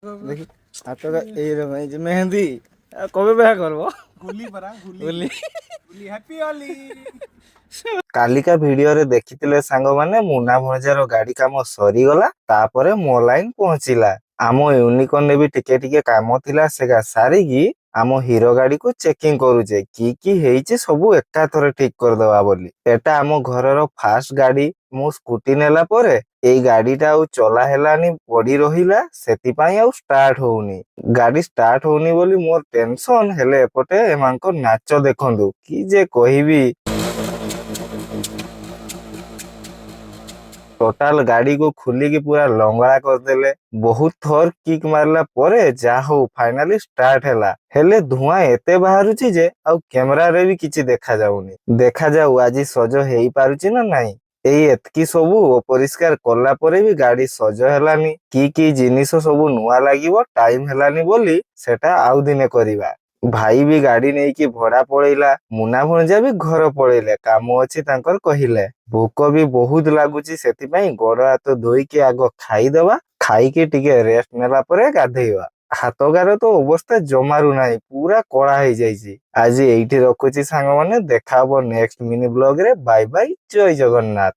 দেখি ହାତ ଏଇ ଯେ ମେହେନ୍ଦି କବେ ବାହା କରବ ହୋଲି ପରା ବୋଲି ହୋଲି ହ୍ୟାପି ହୋଲି। କାଲିକା ଭିଡିଓରେ ଦେଖିଥିଲେ ସାଙ୍ଗମାନେ ମୁନା ଭଣଜାର ଗାଡି କାମ ସରିଗଲା ତାପରେ ମୋ ଲାଇନ ପହଞ୍ଚିଲା। ଆମ ୟୁନିକର୍ଣ୍ଣରେ ବି ଟିକେ ଟିକେ କାମ ଥିଲା ସେଗା ସାରିକି ଆମ ହିରୋ ଗାଡିକୁ ଚେକିଂ କରୁଛେ କି ହେଇଛି ସବୁ ଏକାଥରେ ଠିକ କରିଦବା ବୋଲି। ଏଟା ଆମ ଘରର ଫାଷ୍ଟ ଗାଡି। ମୁଁ ସ୍କୁଟି ନେଲା ପରେ ଏଇ ଗାଡିଟା ଆଉ ଚଲା ହେଲାନି ପଡି ରହିଲା ସେଥିପାଇଁ ଆଉ ଷ୍ଟାର୍ଟ ହଉନି। ଗାଡି ଷ୍ଟାର୍ଟ ହଉନି ବୋଲି ମୋର ଟେନସନ ହେଲେ ଏପଟେ ଏମାନଙ୍କ ନାଚ ଦେଖନ୍ତୁ କି ଯେ କହିବି। ଟୋଟାଲ ଗାଡିକୁ ଖୋଲିକି ପୁରା ଲଙ୍ଗଳା କରିଦେଲେ। ବହୁତ ଥର କିକ୍ ମାରିଲା ପରେ ଯାହା ହଉ ଫାଇନାଲି ଷ୍ଟାର୍ଟ ହେଲା। ହେଲେ ଧୂଆଁ ଏତେ ବାହାରୁଛି ଯେ ଆଉ କ୍ୟାମେରାରେ ବି କିଛି ଦେଖାଯାଉନି। ଦେଖାଯାଉ ଆଜି ସଜ ହେଇପାରୁଛି ନା ନାଇଁ। ଏଇ ଏତିକି ସବୁ ଅପରିଷ୍କାର କଲା ପରେ ବି ଗାଡି ସଜ ହେଲାନି। କି ଜିନିଷ ସବୁ ନୂଆ ଲାଗିବ ଟାଇମ ହେଲାନି ବୋଲି ସେଟା ଆଉ ଦିନେ କରିବା। ଭାଇ ବି ଗାଡି ନେଇକି ଭଡା ପଳେଇଲା। ମୁନା ଭଣଜା ବି ଘର ପଳେଇଲେ କାମ ଅଛି ତାଙ୍କର କହିଲେ। ଭୋକ ବି ବହୁତ ଲାଗୁଛି ସେଥିପାଇଁ ଗୋଡ ହାତ ଧୋଇକି ଆଗ ଖାଇଦବା। ଖାଇକି ଟିକେ ରେଷ୍ଟ ନେଲା ପରେ ଗାଧେଇବା। ହାତଗାର ତ ଅବସ୍ଥା ଜମାରୁ ନାହିଁ ପୁରା କଳା ହେଇଯାଇଛି। ଆଜି ଏଇଠି ରଖୁଛି ସାଙ୍ଗମାନେ ଦେଖା ହବ ନେକ୍ସଟ ମିନି ବ୍ଲଗ ରେ। ବାଇ ବାଇ ଜୟ ଜଗନ୍ନାଥ।